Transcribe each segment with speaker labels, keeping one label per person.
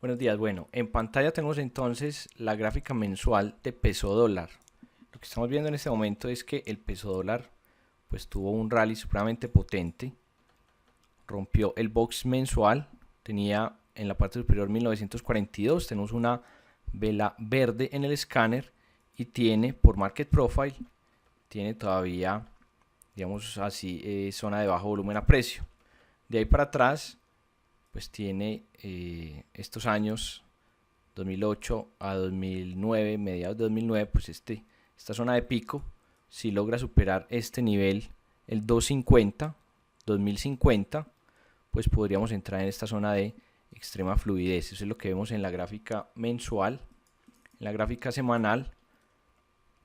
Speaker 1: Buenos días. Bueno, en pantalla tenemos entonces la gráfica mensual de peso dólar. Lo que estamos viendo en este momento es que el peso dólar pues tuvo un rally supremamente potente. Rompió el box mensual. Tenía en la parte superior 1942. Tenemos una vela verde en el escáner y tiene por market profile, tiene todavía, digamos así, zona de bajo volumen a precio. De ahí para atrás pues tiene estos años 2008 a 2009, mediados de 2009, pues esta zona de pico, si logra superar este nivel, el 250, 2050, pues podríamos entrar en esta zona de extrema fluidez. Eso es lo que vemos en la gráfica mensual. En la gráfica semanal,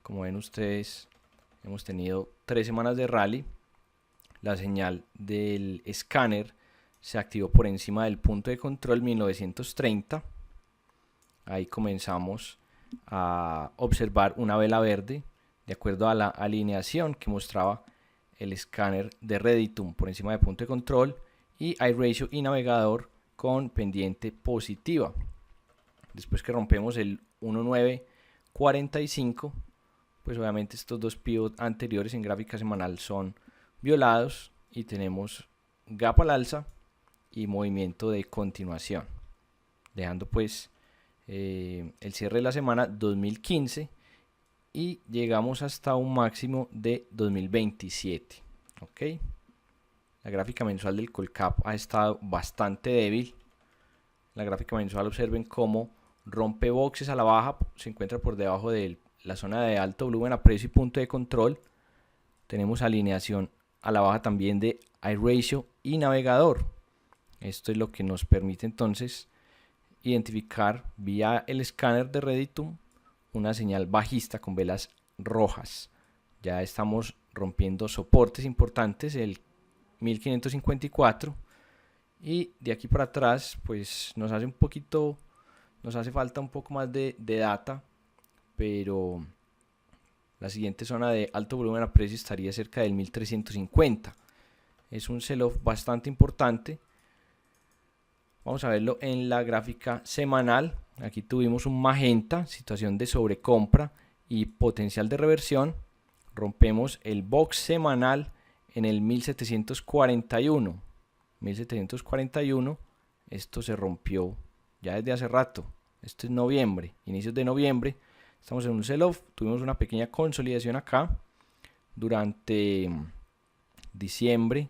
Speaker 1: como ven ustedes, hemos tenido 3 semanas de rally. La señal del escáner se activó por encima del punto de control 1930. Ahí comenzamos a observar una vela verde de acuerdo a la alineación que mostraba el escáner de Redditum por encima del punto de control y iRatio y navegador con pendiente positiva. Después que rompemos el 1945, pues obviamente estos dos pivots anteriores en gráfica semanal son violados y tenemos gap al alza y movimiento de continuación, dejando pues el cierre de la semana 2015 y llegamos hasta un máximo de 2027. ¿Ok? La gráfica mensual del Colcap ha estado bastante débil. La gráfica mensual, observen cómo rompe boxes a la baja, se encuentra por debajo de la zona de alto volumen a precio y punto de control. Tenemos alineación a la baja también de iRatio y navegador. Esto es lo que nos permite entonces identificar vía el escáner de Redditum una señal bajista con velas rojas. Ya estamos rompiendo soportes importantes, el 1554, y de aquí para atrás pues nos hace falta un poco más de data, pero la siguiente zona de alto volumen a precio estaría cerca del 1350. Es un sell-off bastante importante. Vamos a verlo en la gráfica semanal. Aquí tuvimos un magenta, situación de sobrecompra y potencial de reversión. Rompemos el box semanal en el 1741. 1741, esto se rompió ya desde hace rato. Esto es noviembre, inicios de noviembre. Estamos en un sell-off, tuvimos una pequeña consolidación acá durante diciembre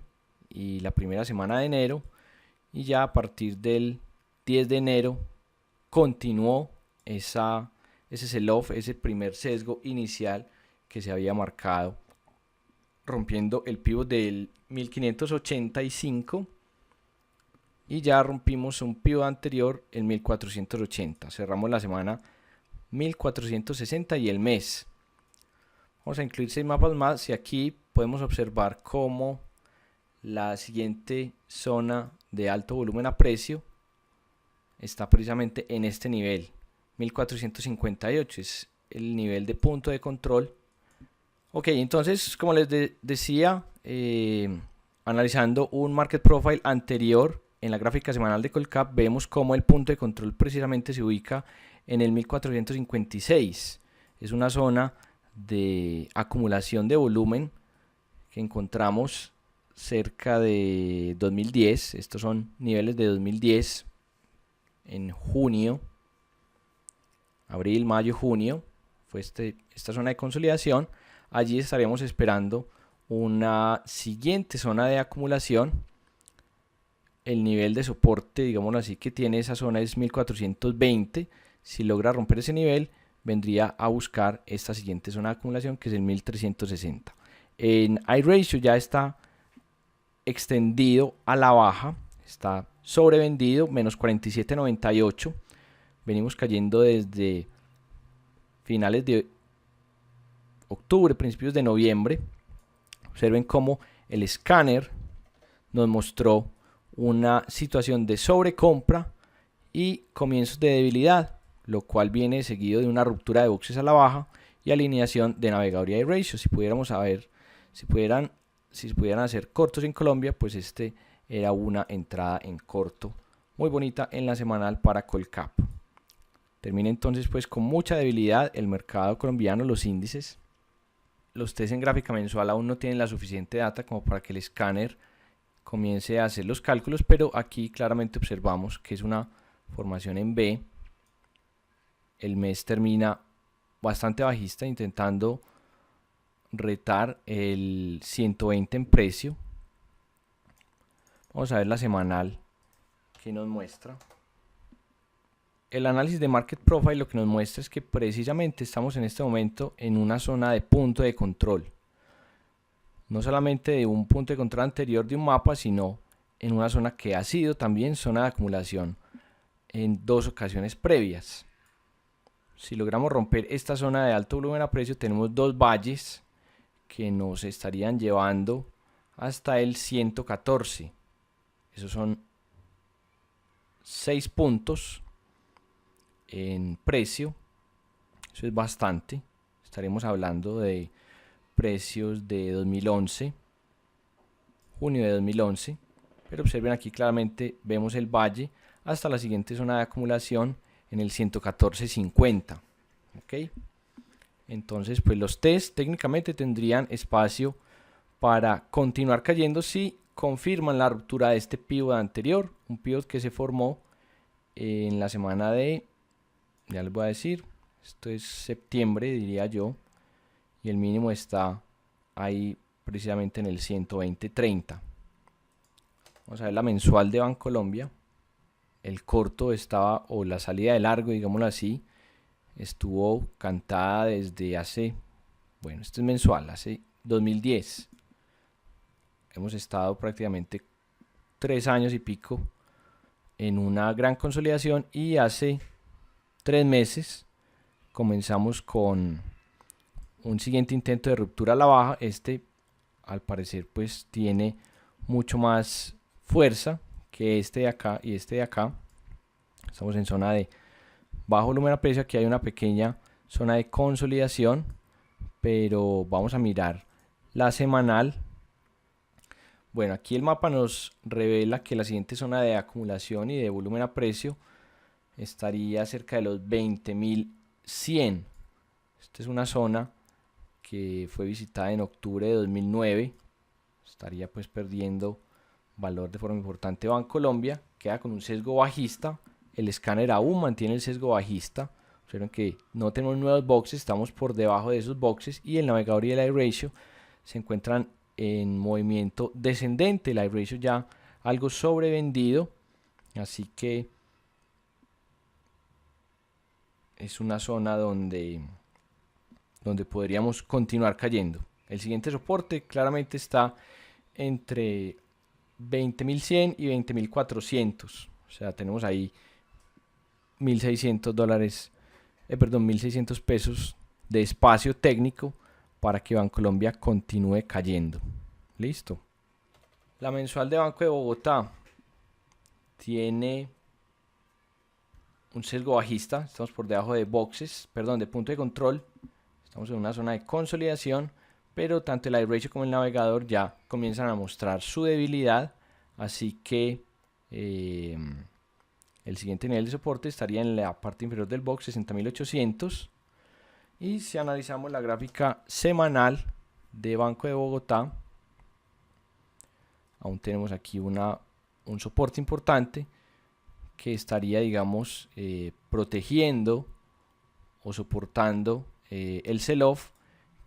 Speaker 1: y la primera semana de enero, y ya a partir del 10 de enero continuó ese sell-off, ese primer sesgo inicial que se había marcado, rompiendo el pivot del 1585 y ya rompimos un pivot anterior, el 1480. Cerramos la semana 1460 y el mes. Vamos a incluir 6 mapas más y aquí podemos observar cómo la siguiente zona de alto volumen a precio está precisamente en este nivel, 1458, es el nivel de punto de control. Ok, entonces como les decía, analizando un market profile anterior en la gráfica semanal de Colcap, vemos cómo el punto de control precisamente se ubica en el 1456. Es una zona de acumulación de volumen que encontramos cerca de 2010. Estos son niveles de 2010 en junio, abril, mayo, junio. Fue esta zona de consolidación. Allí estaríamos esperando una siguiente zona de acumulación. El nivel de soporte, digámoslo así, que tiene esa zona es 1420. Si logra romper ese nivel, vendría a buscar esta siguiente zona de acumulación, que es el 1360. En iRatio ya está extendido a la baja, está sobrevendido, menos 47.98. Venimos cayendo desde finales de octubre, principios de noviembre. Observen cómo el escáner nos mostró una situación de sobrecompra y comienzos de debilidad, lo cual viene seguido de una ruptura de boxes a la baja y alineación de navegador y iRatio. Si pudiéramos saber, si se pudieran hacer cortos en Colombia, pues este era una entrada en corto muy bonita en la semanal para Colcap. Termina entonces pues con mucha debilidad el mercado colombiano, los índices. Los test en gráfica mensual aún no tienen la suficiente data como para que el escáner comience a hacer los cálculos, pero aquí claramente observamos que es una formación en B. El mes termina bastante bajista, intentando retar el 120 en precio. Vamos a ver la semanal que nos muestra. El análisis de Market Profile lo que nos muestra es que precisamente estamos en este momento en una zona de punto de control. No solamente de un punto de control anterior de un mapa, sino en una zona que ha sido también zona de acumulación en dos ocasiones previas. Si logramos romper esta zona de alto volumen a precio, tenemos dos valles que nos estarían llevando hasta el 114. Esos son 6 puntos en precio. Eso es bastante. Estaremos hablando de precios de 2011, junio de 2011. Pero observen aquí claramente, vemos el valle hasta la siguiente zona de acumulación en el 114.50. ¿Ok? Entonces, pues los test técnicamente tendrían espacio para continuar cayendo si confirman la ruptura de este pivot anterior, un pivot que se formó en la semana de, ya les voy a decir, esto es septiembre diría yo, y el mínimo está ahí precisamente en el 120.30. Vamos a ver la mensual de Bancolombia. El corto estaba, o la salida de largo, digámoslo así, estuvo cantada desde hace, bueno, esto es mensual, hace 2010. Hemos estado prácticamente 3 años y pico en una gran consolidación, y hace 3 meses comenzamos con un siguiente intento de ruptura a la baja. Este al parecer pues tiene mucho más fuerza que este de acá y este de acá. Estamos en zona de bajo volumen a precio. Aquí hay una pequeña zona de consolidación, pero vamos a mirar la semanal. Bueno, aquí el mapa nos revela que la siguiente zona de acumulación y de volumen a precio estaría cerca de los 20.100. Esta es una zona que fue visitada en octubre de 2009. Estaría pues perdiendo valor de forma importante Bancolombia. Queda con un sesgo bajista. El escáner aún mantiene el sesgo bajista. Observen que no tenemos nuevos boxes, estamos por debajo de esos boxes, y el navegador y el iRatio se encuentran en movimiento descendente. El iRatio ya algo sobrevendido, así que es una zona donde podríamos continuar cayendo. El siguiente soporte claramente está entre 20.100 y 20.400. O sea, tenemos ahí $1.600, 1.600 pesos de espacio técnico para que Bancolombia continúe cayendo. Listo. La mensual de Banco de Bogotá tiene un sesgo bajista. Estamos por debajo de boxes, perdón, de punto de control. Estamos en una zona de consolidación, pero tanto el iRatio como el navegador ya comienzan a mostrar su debilidad, así que el siguiente nivel de soporte estaría en la parte inferior del box, 60.800. Y si analizamos la gráfica semanal de Banco de Bogotá, aún tenemos aquí un soporte importante que estaría, digamos, protegiendo o soportando el sell-off,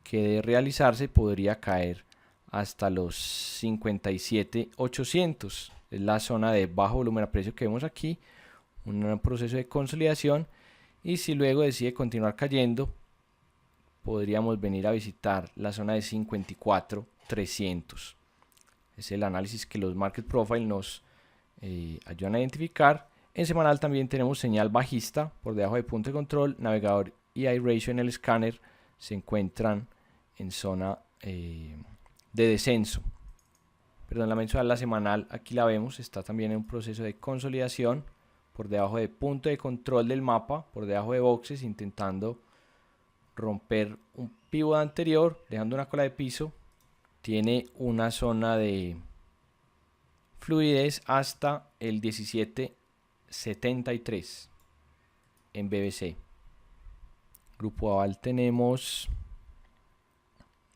Speaker 1: que de realizarse podría caer hasta los 57.800. Es la zona de bajo volumen a precio que vemos aquí, un proceso de consolidación, y si luego decide continuar cayendo, podríamos venir a visitar la zona de 54.300. Es el análisis que los Market Profile nos ayudan a identificar. En semanal también tenemos señal bajista por debajo de punto de control. Navegador y iRatio en el escáner se encuentran en zona de descenso. Perdón, la mensual, la semanal, aquí la vemos, está también en un proceso de consolidación por debajo de punto de control del mapa, por debajo de boxes, intentando romper un pivot anterior, dejando una cola de piso. Tiene una zona de fluidez hasta el 17 73 en BBC. Grupo Aval tenemos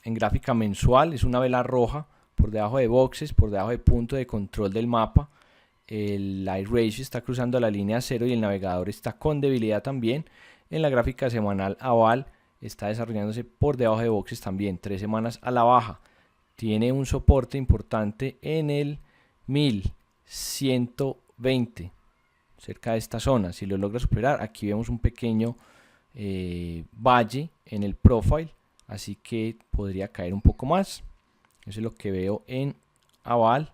Speaker 1: en gráfica mensual, es una vela roja por debajo de boxes, por debajo de punto de control del mapa. El light ratio está cruzando la línea 0 y el navegador está con debilidad también. En la gráfica semanal Aval está desarrollándose por debajo de boxes también, 3 semanas a la baja. Tiene un soporte importante en el 1120, cerca de esta zona. Si lo logra superar, aquí vemos un pequeño valle en el profile, así que podría caer un poco más. Eso es lo que veo en Aval.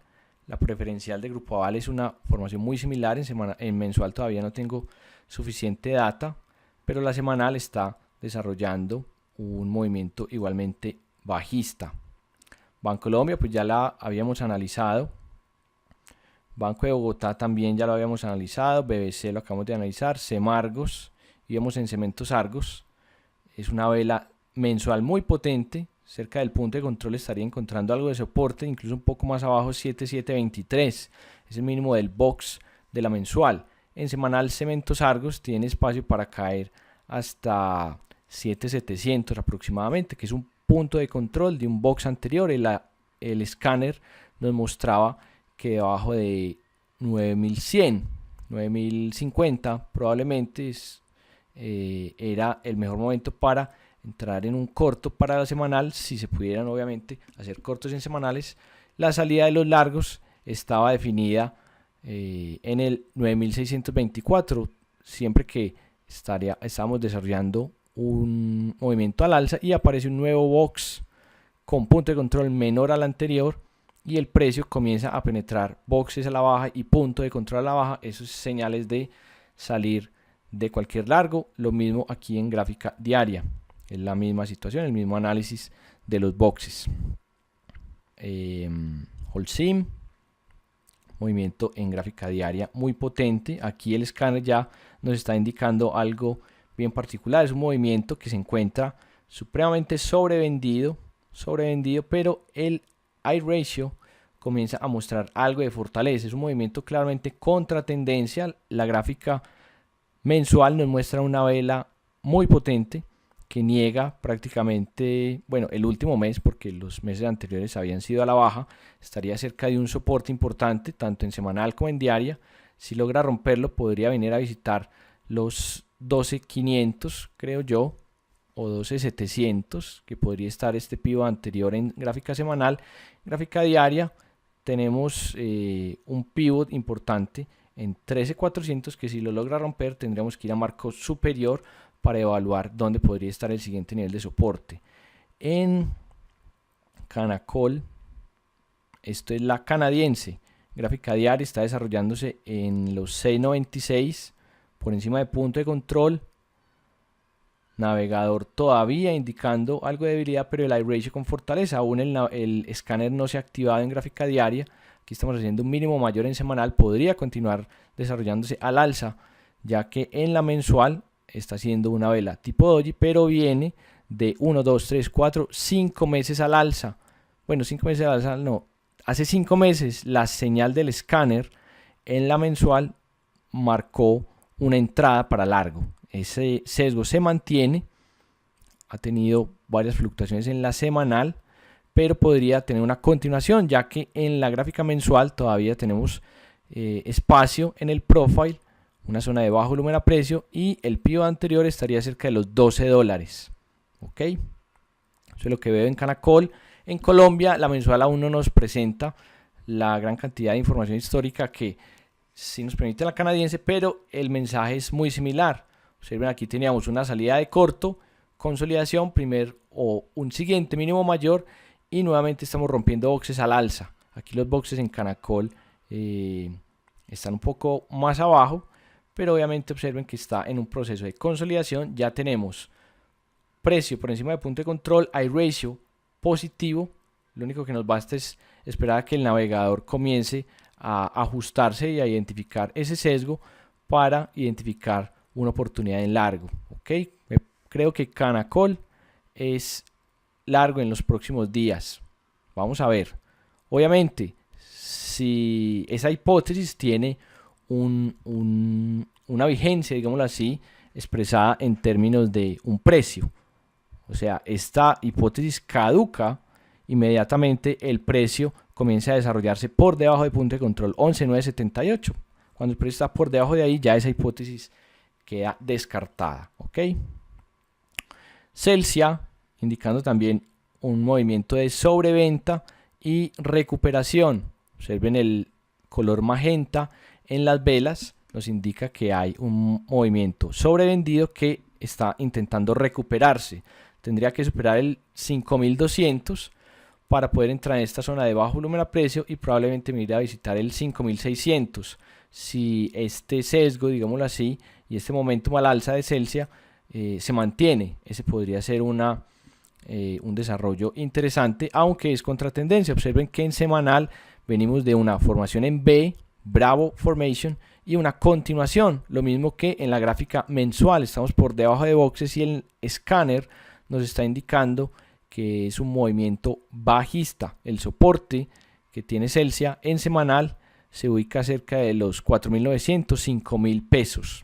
Speaker 1: La preferencial de Grupo Aval es una formación muy similar. En mensual todavía no tengo suficiente data, pero la semanal está desarrollando un movimiento igualmente bajista. Bancolombia pues ya la habíamos analizado. Banco de Bogotá también ya lo habíamos analizado. BBC lo acabamos de analizar. Semargos, íbamos en Cementos Argos. Es una vela mensual muy potente. Cerca del punto de control estaría encontrando algo de soporte, incluso un poco más abajo, 7723. Es el mínimo del box de la mensual. En semanal, Cementos Argos tiene espacio para caer hasta 7700 aproximadamente, que es un punto de control de un box anterior. El escáner nos mostraba que debajo de 9100, 9050 probablemente era el mejor momento para entrar en un corto para la semanal. Si se pudieran obviamente hacer cortos en semanales, la salida de los largos estaba definida en el 9624, siempre que estábamos desarrollando un movimiento al alza y aparece un nuevo box con punto de control menor al anterior y el precio comienza a penetrar boxes a la baja y punto de control a la baja. Esos señales de salir de cualquier largo. Lo mismo aquí en gráfica diaria, es la misma situación, el mismo análisis de los boxes. Holcim, movimiento en gráfica diaria muy potente. Aquí el escáner ya nos está indicando algo bien particular. Es un movimiento que se encuentra supremamente sobrevendido, pero el I ratio comienza a mostrar algo de fortaleza. Es un movimiento claramente contra tendencia. La gráfica mensual nos muestra una vela muy potente que niega prácticamente, bueno, el último mes, porque los meses anteriores habían sido a la baja. Estaría cerca de un soporte importante tanto en semanal como en diaria. Si logra romperlo, podría venir a visitar los 12.500, creo yo, o 12.700, que podría estar este pivot anterior en gráfica semanal. Gráfica diaria tenemos un pivot importante en 13.400, que si lo logra romper tendríamos que ir a marco superior para evaluar dónde podría estar el siguiente nivel de soporte. En Canacol, esto es la canadiense, gráfica diaria está desarrollándose en los 6.96 por encima de punto de control. Navegador todavía indicando algo de debilidad, pero el I ratio con fortaleza. Aún el escáner no se ha activado en gráfica diaria. Aquí estamos haciendo un mínimo mayor en semanal. Podría continuar desarrollándose al alza, ya que en la mensual está haciendo una vela tipo doji, pero viene de 1, 2, 3, 4, 5 meses al alza. Bueno, 5 meses al alza no. Hace 5 meses la señal del escáner en la mensual marcó una entrada para largo. Ese sesgo se mantiene, ha tenido varias fluctuaciones en la semanal, pero podría tener una continuación, ya que en la gráfica mensual todavía tenemos espacio en el profile, una zona de bajo volumen a precio, y el pivot anterior estaría cerca de los $12. ¿Ok? Eso es lo que veo en Canacol. En Colombia, la mensual aún no nos presenta la gran cantidad de información histórica que sí nos permite la canadiense, pero el mensaje es muy similar. Observen, aquí teníamos una salida de corto, consolidación, o un siguiente mínimo mayor, y nuevamente estamos rompiendo boxes al alza. Aquí los boxes en Canacol están un poco más abajo, pero obviamente observen que está en un proceso de consolidación. Ya tenemos precio por encima de punto de control, I ratio positivo. Lo único que nos basta es esperar a que el navegador comience a ajustarse y a identificar ese sesgo para identificar una oportunidad en largo. ¿Ok? Creo que Canacol es largo en los próximos días. Vamos a ver. Obviamente, si esa hipótesis tiene una vigencia, digámoslo así, expresada en términos de un precio. O sea, esta hipótesis caduca inmediatamente el precio comienza a desarrollarse por debajo de punto de control 11.978. Cuando el precio está por debajo de ahí, ya esa hipótesis queda descartada. ¿Ok? Celsia, indicando también un movimiento de sobreventa y recuperación. Observen el color magenta en las velas, nos indica que hay un movimiento sobrevendido que está intentando recuperarse. Tendría que superar el 5200 para poder entrar en esta zona de bajo volumen a precio y probablemente me iré a visitar el 5600. Si este sesgo, digámoslo así, y este momentum al alza de Celsia se mantiene, ese podría ser un desarrollo interesante, aunque es contratendencia. Observen que en semanal venimos de una formación en B, Bravo Formation, y una continuación, lo mismo que en la gráfica mensual. Estamos por debajo de boxes y el escáner nos está indicando que es un movimiento bajista. El soporte que tiene Celsia en semanal se ubica cerca de los 4.900, 5.000 pesos.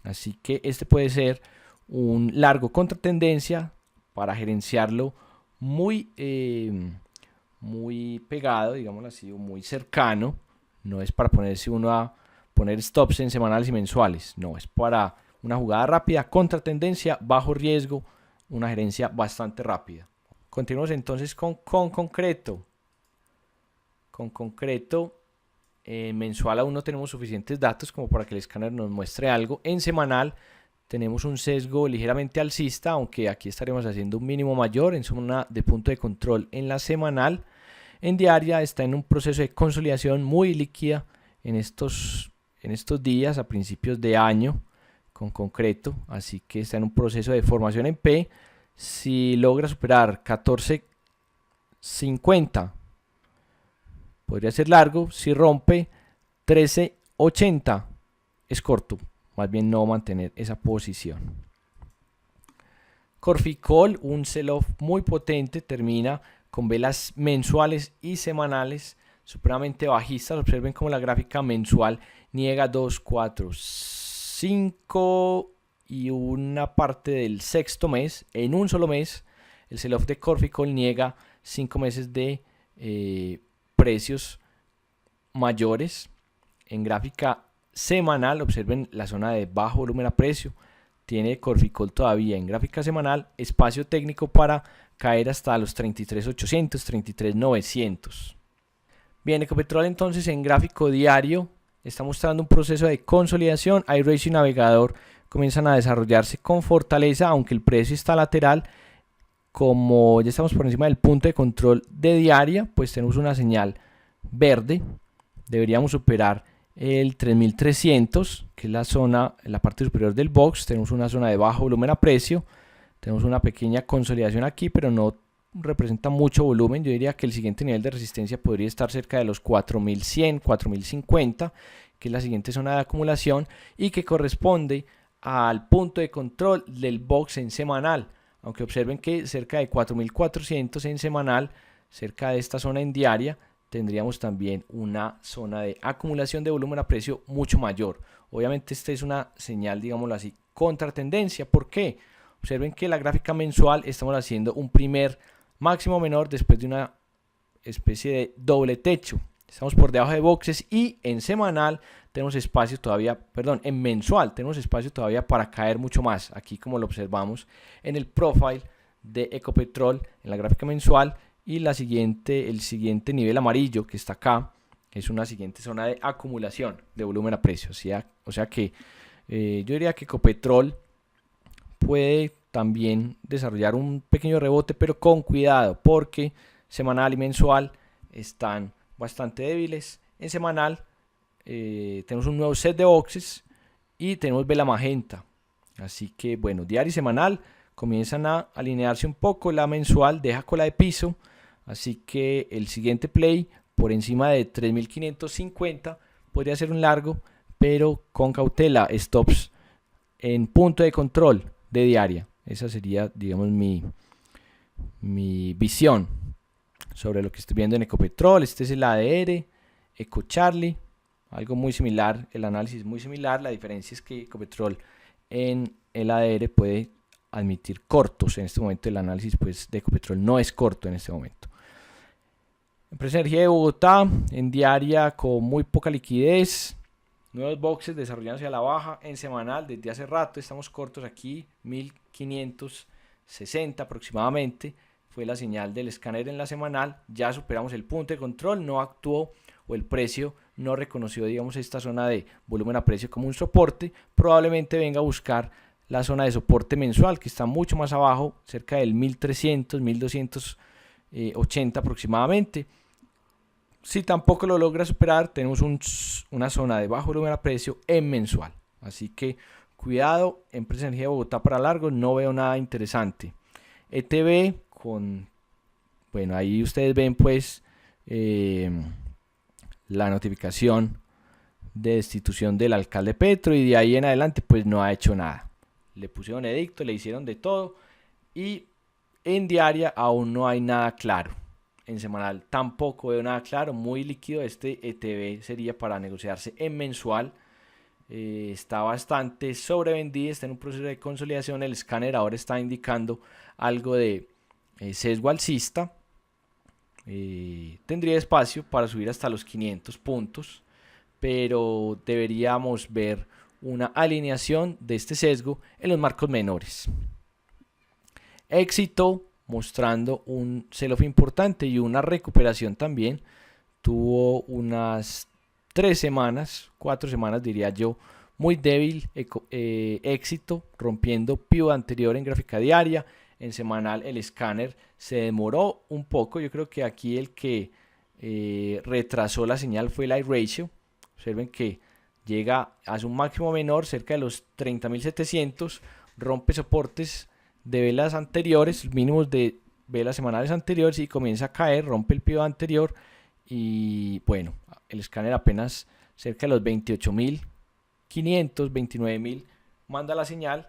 Speaker 1: Así que este puede ser un largo contratendencia para gerenciarlo muy pegado, digámoslo así, o muy cercano. No es para ponerse uno a poner stops en semanales y mensuales. No, es para una jugada rápida, contratendencia, bajo riesgo, una gerencia bastante rápida. Continuamos entonces con concreto. Con concreto, en mensual aún no tenemos suficientes datos como para que el escáner nos muestre algo. En semanal tenemos un sesgo ligeramente alcista, aunque aquí estaremos haciendo un mínimo mayor en zona de punto de control en la semanal. En diaria está en un proceso de consolidación muy líquida en estos días a principios de año con concreto, así que está en un proceso de formación en P. Si logra superar 14.50 podría ser largo. Si rompe 13.80 es corto, más bien no mantener esa posición. Corficol, un sell-off muy potente, termina con velas mensuales y semanales supremamente bajistas. Observen cómo la gráfica mensual niega 2, 4, 5 y una parte del sexto mes. En un solo mes, el sell-off de Corficol niega 5 meses de precios mayores. En gráfica semanal, observen la zona de bajo volumen a precio. Tiene Corficol todavía en gráfica semanal espacio técnico para caer hasta los 33.800, 33.900. Bien, Ecopetrol entonces en gráfico diario está mostrando un proceso de consolidación. iRatio y Navegador comienzan a desarrollarse con fortaleza, aunque el precio está lateral. Como ya estamos por encima del punto de control de diaria, pues tenemos una señal verde. Deberíamos superar el 3300, que es la zona, en la parte superior del box. Tenemos una zona de bajo volumen a precio. Tenemos una pequeña consolidación aquí, pero no representa mucho volumen. Yo diría que el siguiente nivel de resistencia podría estar cerca de los 4100, 4050, que es la siguiente zona de acumulación y que corresponde al punto de control del box en semanal. Aunque observen que cerca de 4400 en semanal, cerca de esta zona en diaria, tendríamos también una zona de acumulación de volumen a precio mucho mayor. Obviamente esta es una señal, digámoslo así, contratendencia. ¿Por qué? Observen que la gráfica mensual estamos haciendo un primer máximo menor después de una especie de doble techo. Estamos por debajo de boxes y en semanal tenemos espacio todavía, perdón, en mensual tenemos espacio todavía para caer mucho más. Aquí como lo observamos en el profile de Ecopetrol en la gráfica mensual. Y el siguiente nivel amarillo que está acá es una siguiente zona de acumulación de volumen a precio. O sea que yo diría que Ecopetrol puede también desarrollar un pequeño rebote, pero con cuidado, porque semanal y mensual están bastante débiles. En semanal tenemos un nuevo set de boxes y tenemos vela magenta. Así que bueno, diario y semanal comienzan a alinearse un poco. La mensual deja cola de piso. Así que el siguiente play por encima de 3.550 podría ser un largo, pero con cautela. Stops en punto de control de diaria. Esa sería, digamos, mi visión sobre lo que estoy viendo en Ecopetrol. Este es el ADR, EcoCharlie. algo muy similar, el análisis muy similar. La diferencia es que Ecopetrol en el ADR puede admitir cortos. En este momento el análisis pues de Ecopetrol no es corto en este momento. Empresa de Energía de Bogotá en diaria con muy poca liquidez, nuevos boxes desarrollándose a la baja. En semanal desde hace rato estamos cortos aquí, 1560 aproximadamente, fue la señal del escáner en la semanal. Ya superamos el punto de control, no actuó o el precio no reconoció, digamos, esta zona de volumen a precio como un soporte. Probablemente venga a buscar la zona de soporte mensual, que está mucho más abajo, cerca del 1300, 1280 aproximadamente. Si tampoco lo logra superar, tenemos una zona de bajo volumen a precio en mensual. Así que cuidado, Empresa de Energía de Bogotá para largo, no veo nada interesante. ETB con, bueno, ahí ustedes ven pues la notificación de destitución del alcalde Petro, y de ahí en adelante pues no ha hecho nada. Le pusieron edicto, le hicieron de todo, y en diaria aún no hay nada claro. En semanal tampoco veo nada claro, muy líquido. Este ETB sería para negociarse en mensual. Está bastante sobrevendido, está en un proceso de consolidación. El escáner ahora está indicando algo de sesgo alcista. Tendría espacio para subir hasta los 500 puntos, pero deberíamos ver una alineación de este sesgo en los marcos menores. Éxito mostrando un sell-off importante y una recuperación también. Tuvo unas 3 semanas, 4 semanas diría yo, muy débil. Éxito rompiendo pivot anterior en gráfica diaria. En semanal el escáner se demoró un poco. Yo creo que aquí el que retrasó la señal fue el iRatio. Observen que llega a su máximo menor cerca de los 30.700, rompe soportes de velas anteriores, mínimos de velas semanales anteriores, y comienza a caer, rompe el pivot anterior, y bueno, el escáner apenas cerca de los 28.500, 29.000 manda la señal.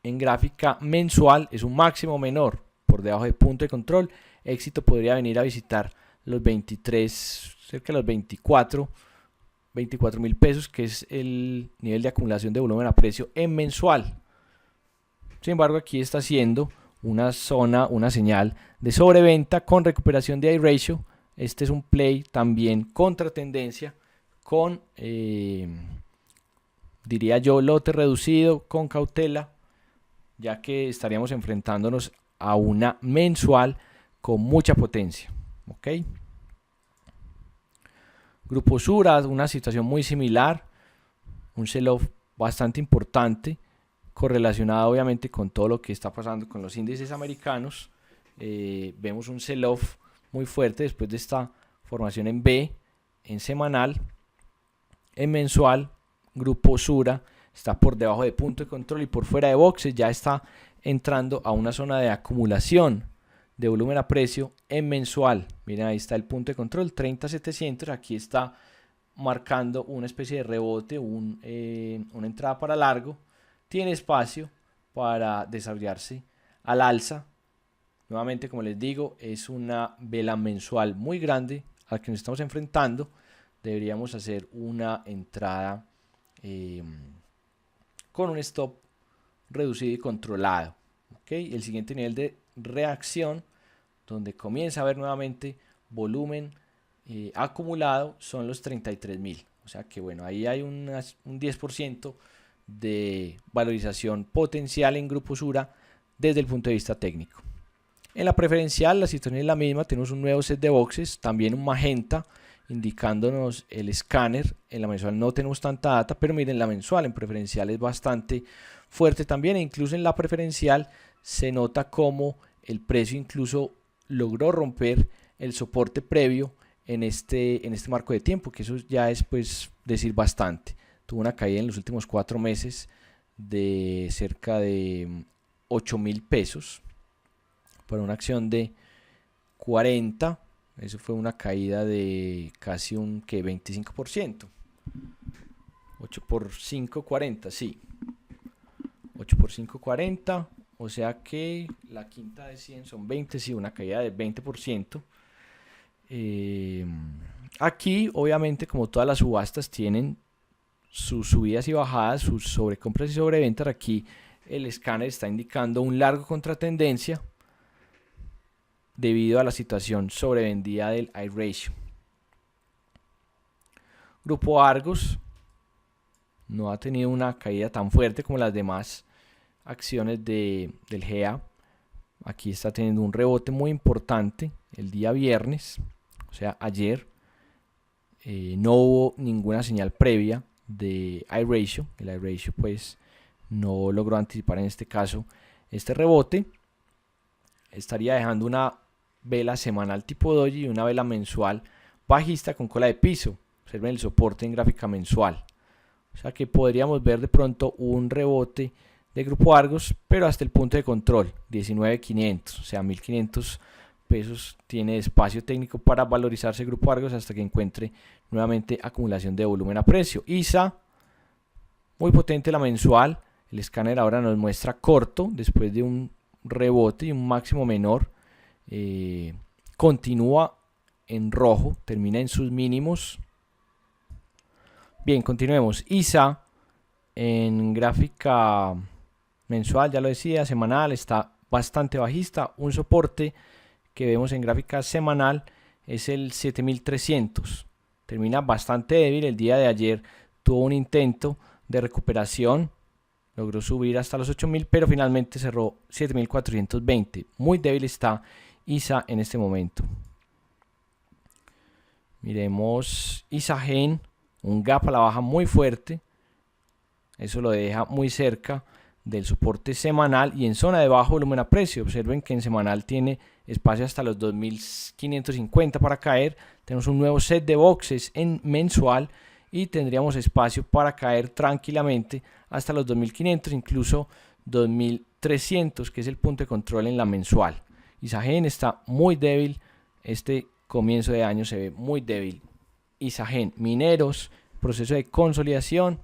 Speaker 1: En gráfica mensual es un máximo menor, por debajo de punto de control. Éxito podría venir a visitar los 23, cerca de los 24.000 pesos, que es el nivel de acumulación de volumen a precio en mensual. Sin embargo, aquí está haciendo una zona, una señal de sobreventa con recuperación de iRatio. Este es un play también contra tendencia, con diría yo lote reducido, con cautela, ya que estaríamos enfrentándonos a una mensual con mucha potencia. ¿Ok? Grupo Sura, una situación muy similar, un sell-off bastante importante, correlacionado obviamente con todo lo que está pasando con los índices americanos. Vemos un sell-off muy fuerte después de esta formación en B, en semanal. En mensual, Grupo Sura está por debajo de punto de control y por fuera de boxes, ya está entrando a una zona de acumulación de volumen a precio en mensual. Miren, ahí está el punto de control, 30.700. Aquí está marcando una especie de rebote, una entrada para largo. Tiene espacio para desarrollarse al alza. Nuevamente, como les digo, es una vela mensual muy grande a la que nos estamos enfrentando. Deberíamos hacer una entrada con un stop reducido y controlado. ¿Okay? El siguiente nivel de reacción, donde comienza a haber nuevamente volumen acumulado, son los 33.000. O sea que bueno, ahí hay un 10% de valorización potencial en Grupo Sura desde el punto de vista técnico. En la preferencial la situación es la misma, tenemos un nuevo set de boxes, también un magenta indicándonos el escáner. En la mensual no tenemos tanta data, pero miren, la mensual en preferencial es bastante fuerte también, e incluso en la preferencial se nota como el precio incluso logró romper el soporte previo en este marco de tiempo, que eso ya es pues decir bastante. Tuvo una caída en los últimos 4 meses de cerca de 8.000 pesos para una acción de 40. Eso fue una caída de casi un 25%. 8 por 5, 40, sí. 8 por 5, 40. O sea que la quinta de 100 son 20, sí, una caída de 20%. Aquí obviamente, como todas las subastas tienen sus subidas y bajadas, sus sobrecompras y sobreventas, aquí el escáner está indicando un largo contratendencia debido a la situación sobrevendida del iRatio. Grupo Argos no ha tenido una caída tan fuerte como las demás acciones del GEA. Aquí está teniendo un rebote muy importante el día viernes, o sea ayer. No hubo ninguna señal previa de iRatio. El iRatio pues no logró anticipar en este caso este rebote. Estaría dejando una vela semanal tipo doji y una vela mensual bajista con cola de piso. Observen el soporte en gráfica mensual. O sea que podríamos ver de pronto un rebote de Grupo Argos, pero hasta el punto de control, 19.500, o sea 1.500 pesos tiene espacio técnico para valorizarse Grupo Argos hasta que encuentre nuevamente acumulación de volumen a precio. ISA, muy potente la mensual, el escáner ahora nos muestra corto después de un rebote y un máximo menor, continúa en rojo, termina en sus mínimos. Bien, continuemos. ISA en gráfica mensual, ya lo decía, semanal está bastante bajista. Un soporte que vemos en gráfica semanal es el 7300. Termina bastante débil. El día de ayer tuvo un intento de recuperación. Logró subir hasta los 8000, pero finalmente cerró 7420. Muy débil está ISA en este momento. Miremos ISAGEN. Un gap a la baja muy fuerte, eso lo deja muy cerca del soporte semanal y en zona de bajo volumen a precio. Observen que en semanal tiene espacio hasta los 2550 para caer. Tenemos un nuevo set de boxes en mensual y tendríamos espacio para caer tranquilamente hasta los 2500, incluso 2300, que es el punto de control en la mensual. ISAGEN está muy débil, este comienzo de año se ve muy débil. ISAGEN, mineros, proceso de consolidación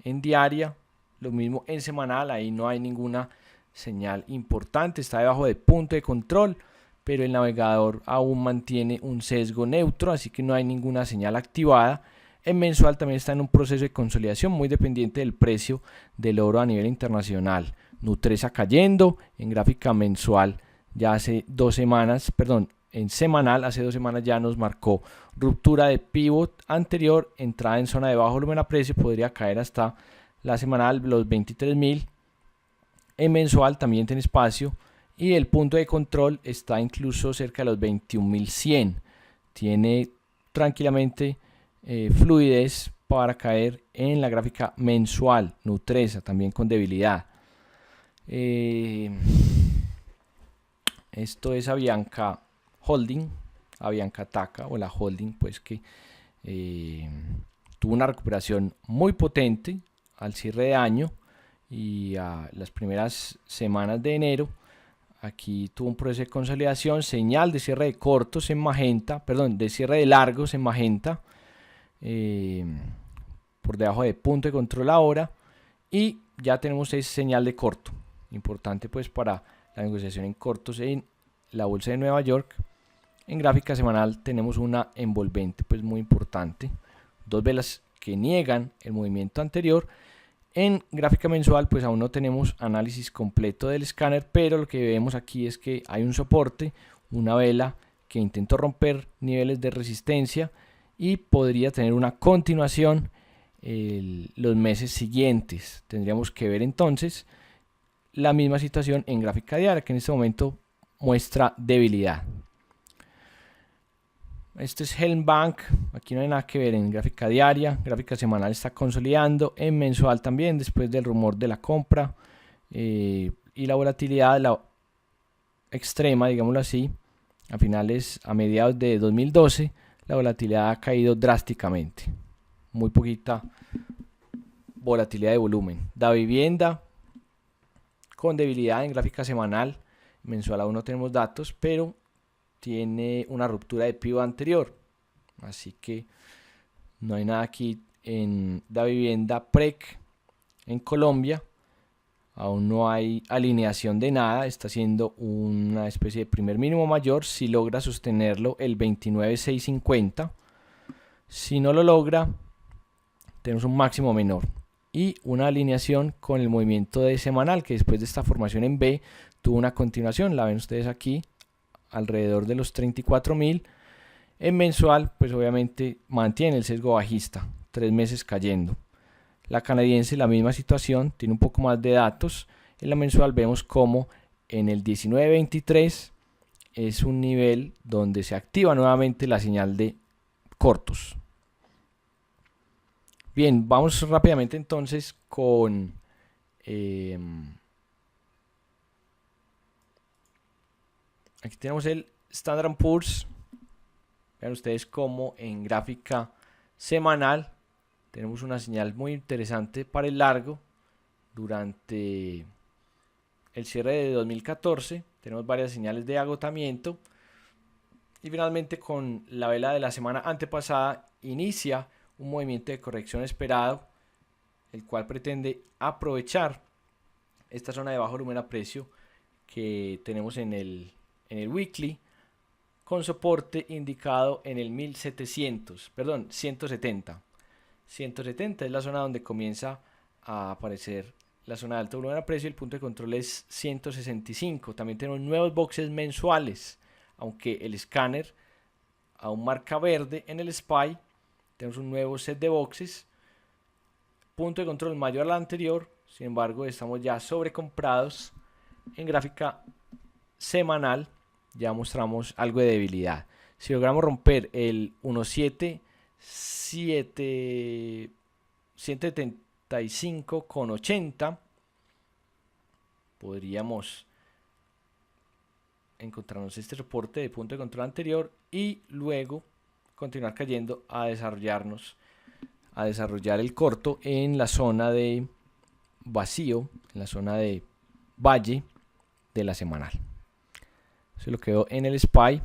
Speaker 1: en diaria, lo mismo en semanal, ahí no hay ninguna señal importante, está debajo de punto de control, pero el navegador aún mantiene un sesgo neutro, así que no hay ninguna señal activada. En mensual también está en un proceso de consolidación muy dependiente del precio del oro a nivel internacional. Nutresa cayendo en gráfica mensual ya hace 2 semanas, perdón, en semanal hace 2 semanas ya nos marcó ruptura de pivot anterior, entrada en zona de bajo volumen a precio, podría caer hasta la semanal los 23.000. En mensual también tiene espacio y el punto de control está incluso cerca de los 21.100. Tiene tranquilamente fluidez para caer en la gráfica mensual. Nutresa también con debilidad. Esto es Avianca Holding, Avianca Taca, o la holding pues que tuvo una recuperación muy potente al cierre de año y a las primeras semanas de enero. Aquí tuvo un proceso de consolidación, señal de cierre de cortos en magenta, perdón, de cierre de largos en magenta, por debajo de punto de control ahora, y ya tenemos esa señal de corto, importante pues para la negociación en cortos en la bolsa de Nueva York. En gráfica semanal tenemos una envolvente pues muy importante, 2 velas que niegan el movimiento anterior. En gráfica mensual pues aún no tenemos análisis completo del escáner, pero lo que vemos aquí es que hay un soporte, una vela que intentó romper niveles de resistencia y podría tener una continuación los meses siguientes. Tendríamos que ver entonces la misma situación en gráfica diaria, que en este momento muestra debilidad. Este es Helm Bank, aquí no hay nada que ver en gráfica diaria, gráfica semanal está consolidando, en mensual también después del rumor de la compra y la volatilidad extrema, digámoslo así, a mediados de 2012 la volatilidad ha caído drásticamente, muy poquita volatilidad de volumen. Davivienda con debilidad en gráfica semanal, mensual aún no tenemos datos, pero tiene una ruptura de pivot anterior, así que no hay nada aquí en Davivienda Prec en Colombia, aún no hay alineación de nada, está haciendo una especie de primer mínimo mayor. Si logra sostenerlo el 29.650, Si no lo logra, tenemos un máximo menor y una alineación con el movimiento de semanal, que después de esta formación en B tuvo una continuación, la ven ustedes aquí, alrededor de los 34.000. En mensual, pues obviamente mantiene el sesgo bajista, 3 meses cayendo. La canadiense, la misma situación, tiene un poco más de datos. En la mensual vemos como en el 19.23 es un nivel donde se activa nuevamente la señal de cortos. Bien, vamos rápidamente entonces con aquí tenemos el Standard & Poor's. Vean ustedes como en gráfica semanal tenemos una señal muy interesante para el largo durante el cierre de 2014. Tenemos varias señales de agotamiento y finalmente con la vela de la semana antepasada inicia un movimiento de corrección esperado, el cual pretende aprovechar esta zona de bajo volumen a precio que tenemos en el weekly, con soporte indicado en el 170. 170 es la zona donde comienza a aparecer la zona de alto volumen a precio. El punto de control es 165. También tenemos nuevos boxes mensuales, aunque el escáner aún marca verde en el SPY. Tenemos un nuevo set de boxes, punto de control mayor al anterior. Sin embargo, estamos ya sobrecomprados. En gráfica semanal ya mostramos algo de debilidad. Si logramos romper el 175,80, podríamos encontrarnos este soporte de punto de control anterior y luego continuar cayendo a desarrollar el corto en la zona de vacío, en la zona de valle de la semanal. Se lo quedó en el SPY.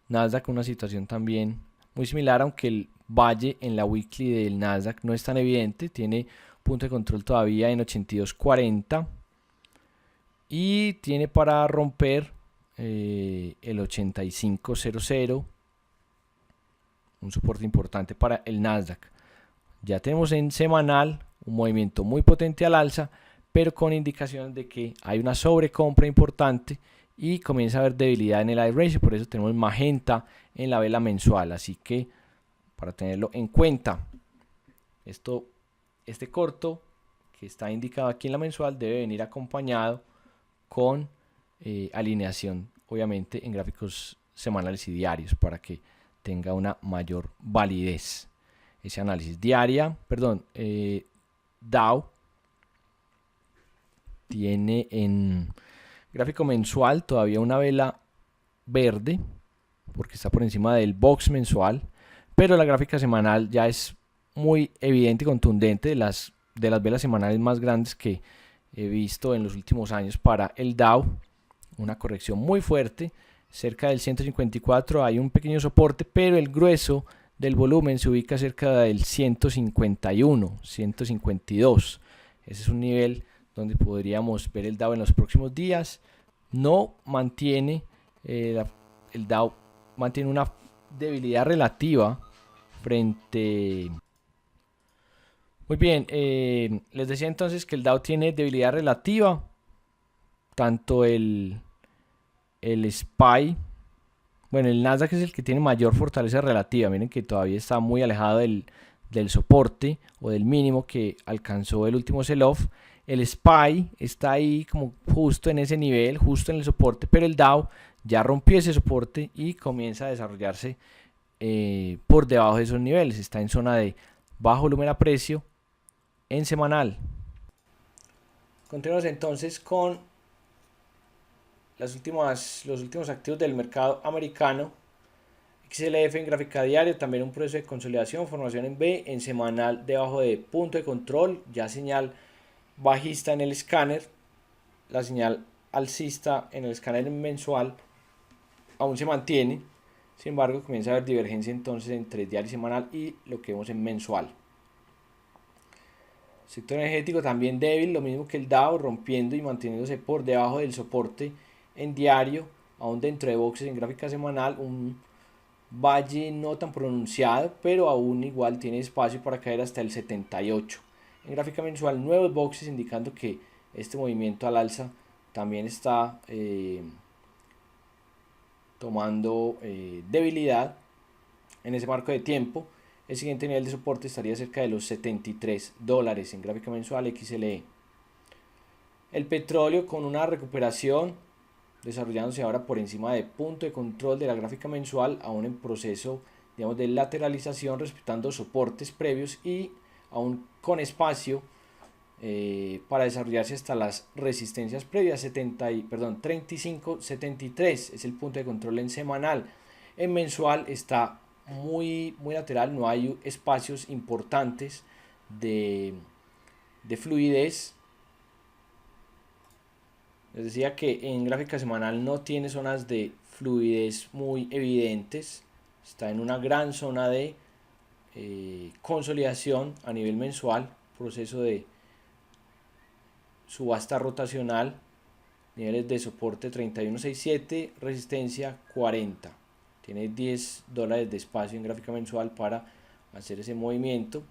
Speaker 1: Nasdaq, una situación también muy similar, aunque el valle en la weekly del Nasdaq no es tan evidente. Tiene punto de control todavía en 82.40 y tiene para romper el 85.00, un soporte importante para el Nasdaq. Ya tenemos en semanal un movimiento muy potente al alza, pero con indicaciones de que hay una sobrecompra importante y comienza a haber debilidad en el I-Ratio. Por eso tenemos magenta en la vela mensual, así que para tenerlo en cuenta, este corto que está indicado aquí en la mensual debe venir acompañado con alineación, obviamente en gráficos semanales y diarios, para que tenga una mayor validez ese análisis. Dow tiene en gráfico mensual todavía una vela verde porque está por encima del box mensual, pero la gráfica semanal ya es muy evidente y contundente, de las velas semanales más grandes que he visto en los últimos años para el Dow. Una corrección muy fuerte, cerca del 154 hay un pequeño soporte, pero el grueso del volumen se ubica cerca del 151, 152. Ese es un nivel donde podríamos ver el Dow en los próximos días. No mantiene, el Dow mantiene una debilidad relativa frente. Muy bien, les decía entonces que el Dow tiene debilidad relativa, tanto el SPY, bueno, el Nasdaq es el que tiene mayor fortaleza relativa. Miren que todavía está muy alejado del soporte o del mínimo que alcanzó el último sell-off. El SPY está ahí como justo en ese nivel, justo en el soporte, pero el Dow ya rompió ese soporte y comienza a desarrollarse por debajo de esos niveles. Está en zona de bajo volumen a precio en semanal. Continuamos entonces con los últimos activos del mercado americano. XLF en gráfica diaria, también un proceso de consolidación, formación en B, en semanal debajo de punto de control, ya señal bajista en el escáner, la señal alcista en el escáner mensual aún se mantiene. Sin embargo, comienza a haber divergencia entonces entre diario y semanal y lo que vemos en mensual. Sector energético también débil, lo mismo que el Dow, rompiendo y manteniéndose por debajo del soporte en diario, aún dentro de boxes en gráfica semanal, un valle no tan pronunciado, pero aún igual tiene espacio para caer hasta el 78. En gráfica mensual, nuevos boxes indicando que este movimiento al alza también está tomando debilidad en ese marco de tiempo. El siguiente nivel de soporte estaría cerca de los $73 en gráfica mensual XLE. El petróleo con una recuperación desarrollándose ahora por encima de punto de control de la gráfica mensual, aún en proceso, digamos, de lateralización, respetando soportes previos y aún con espacio para desarrollarse hasta las resistencias previas. 35.73 es el punto de control en semanal. En mensual está muy lateral, no hay espacios importantes de fluidez. Les decía que en gráfica semanal no tiene zonas de fluidez muy evidentes, está en una gran zona de consolidación a nivel mensual, proceso de subasta rotacional, niveles de soporte 31.67, resistencia 40, tiene $10 de espacio en gráfica mensual para hacer ese movimiento.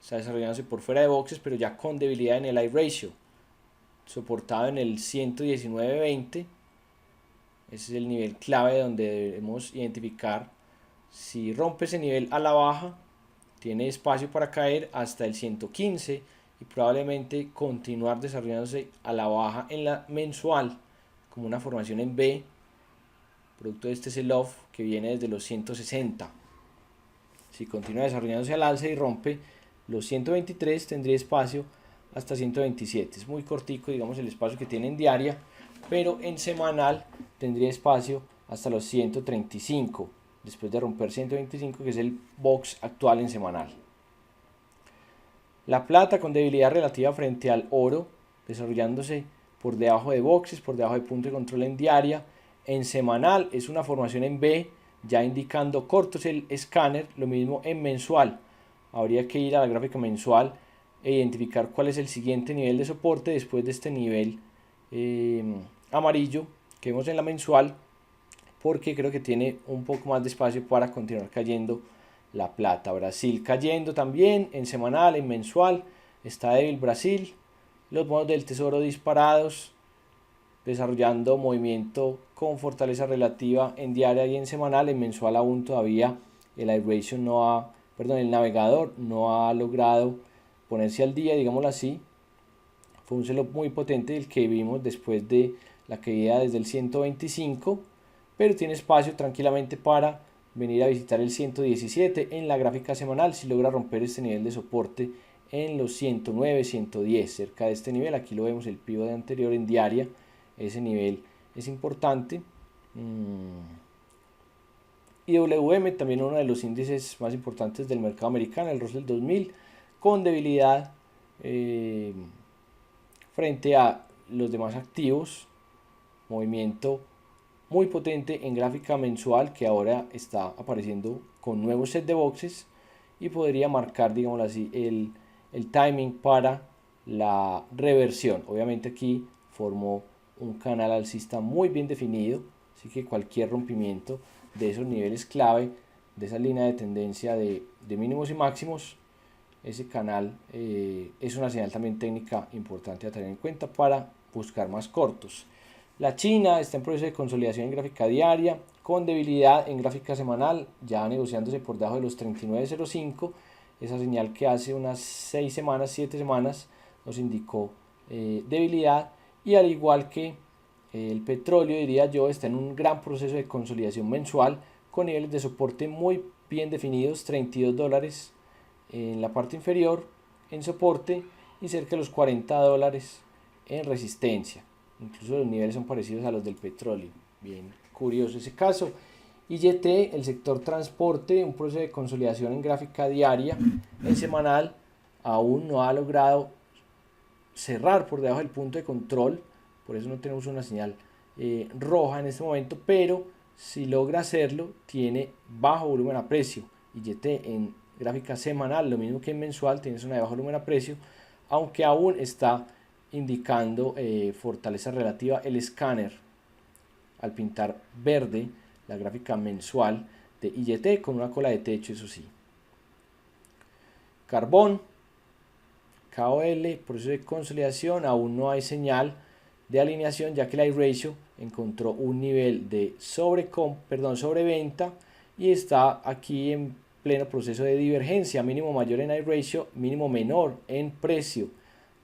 Speaker 1: Está desarrollándose por fuera de boxes, pero ya con debilidad en el I ratio, soportado en el 119.20. Ese es el nivel clave donde debemos identificar. Si rompe ese nivel a la baja, tiene espacio para caer hasta el 115 y probablemente continuar desarrollándose a la baja en la mensual como una formación en B, producto de este sell-off que viene desde los 160. Si continúa desarrollándose al alza y rompe los 123, tendría espacio hasta 127. Es muy cortico, digamos, el espacio que tiene en diaria, pero en semanal tendría espacio hasta los 135, después de romper 125, que es el box actual en semanal. La plata con debilidad relativa frente al oro, desarrollándose por debajo de boxes, por debajo de punto de control en diaria. En semanal es una formación en B, ya indicando cortos el escáner, lo mismo en mensual. Habría que ir a la gráfica mensual e identificar cuál es el siguiente nivel de soporte después de este nivel amarillo que vemos en la mensual, porque creo que tiene un poco más de espacio para continuar cayendo la plata. Brasil cayendo también en semanal, en mensual, está débil Brasil. Los bonos del tesoro disparados, desarrollando movimiento con fortaleza relativa en diaria y en semanal. En mensual aún todavía el iRatio el navegador no ha logrado ponerse al día, digámoslo así. Fue un sell-off muy potente el que vimos después de la caída desde el 125, pero tiene espacio tranquilamente para venir a visitar el 117 en la gráfica semanal si logra romper este nivel de soporte en los 109, 110, cerca de este nivel. Aquí lo vemos, el pivot anterior en diaria, ese nivel es importante. IWM, también uno de los índices más importantes del mercado americano, el Russell 2000, con debilidad frente a los demás activos, movimiento muy potente en gráfica mensual que ahora está apareciendo con nuevos set de boxes y podría marcar, digámoslo así, el timing para la reversión. Obviamente aquí formó un canal alcista muy bien definido, así que cualquier rompimiento de esos niveles clave, de esa línea de tendencia de mínimos y máximos, ese canal es una señal también técnica importante a tener en cuenta para buscar más cortos. La China está en proceso de consolidación en gráfica diaria, con debilidad en gráfica semanal, ya negociándose por debajo de los 39.05, esa señal que hace unas 6 semanas, 7 semanas nos indicó debilidad, y al igual que el petróleo, diría yo, está en un gran proceso de consolidación mensual con niveles de soporte muy bien definidos, $32 en la parte inferior en soporte y cerca de los $40 en resistencia. Incluso los niveles son parecidos a los del petróleo. Bien curioso ese caso. IYT, el sector transporte, un proceso de consolidación en gráfica diaria. En semanal aún no ha logrado cerrar por debajo del punto de control, por eso no tenemos una señal roja en este momento, pero si logra hacerlo tiene bajo volumen a precio. IYT en gráfica semanal, lo mismo que en mensual, tiene zona de bajo volumen a precio, aunque aún está indicando fortaleza relativa. El escáner, al pintar verde, la gráfica mensual de IGT con una cola de techo, eso sí. Carbón, KOL, proceso de consolidación, aún no hay señal de alineación ya que la iRatio encontró un nivel de sobreventa y está aquí en pleno proceso de divergencia, mínimo mayor en iRatio, mínimo menor en precio.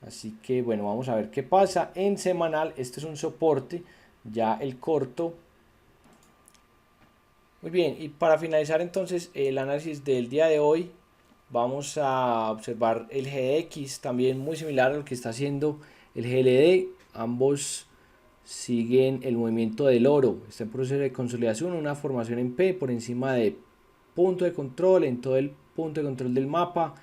Speaker 1: Así que bueno, vamos a ver qué pasa. En semanal, este es un soporte, ya el corto. Muy bien, y para finalizar entonces el análisis del día de hoy, vamos a observar el GX, también muy similar a lo que está haciendo el GLD. Ambos siguen el movimiento del oro, está en proceso de consolidación, una formación en P por encima de punto de control, en todo el punto de control del mapa,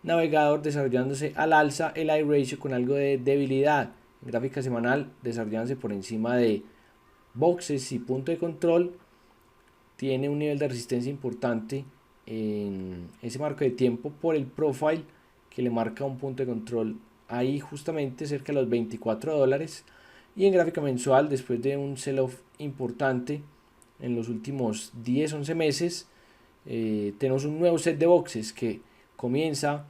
Speaker 1: navegador desarrollándose al alza, el iRatio con algo de debilidad, gráfica semanal desarrollándose por encima de boxes y punto de control, tiene un nivel de resistencia importante en ese marco de tiempo por el profile que le marca un punto de control ahí justamente cerca de los $24, y en gráfica mensual, después de un sell-off importante en los últimos 10-11 meses, tenemos un nuevo set de boxes que comienza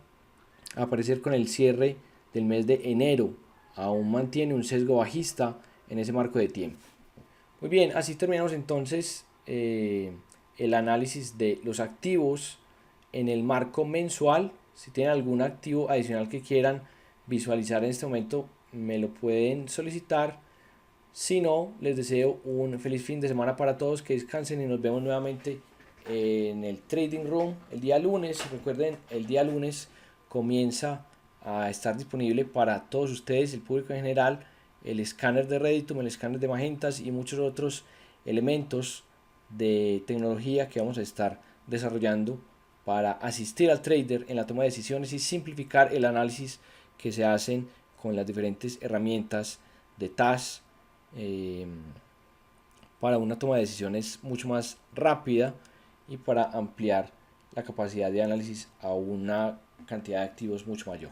Speaker 1: a aparecer con el cierre del mes de enero. Aún mantiene un sesgo bajista en ese marco de tiempo. Muy bien, así terminamos entonces el análisis de los activos en el marco mensual. Si tienen algún activo adicional que quieran visualizar en este momento, me lo pueden solicitar. Si no, les deseo un feliz fin de semana para todos, que descansen y nos vemos nuevamente en el Trading Room el día lunes. Recuerden, el día lunes comienza a estar disponible para todos ustedes, el público en general, el escáner de Reditum, el escáner de Magentas y muchos otros elementos de tecnología que vamos a estar desarrollando para asistir al trader en la toma de decisiones y simplificar el análisis que se hacen con las diferentes herramientas de TAS para una toma de decisiones mucho más rápida y para ampliar la capacidad de análisis a una cantidad de activos mucho mayor.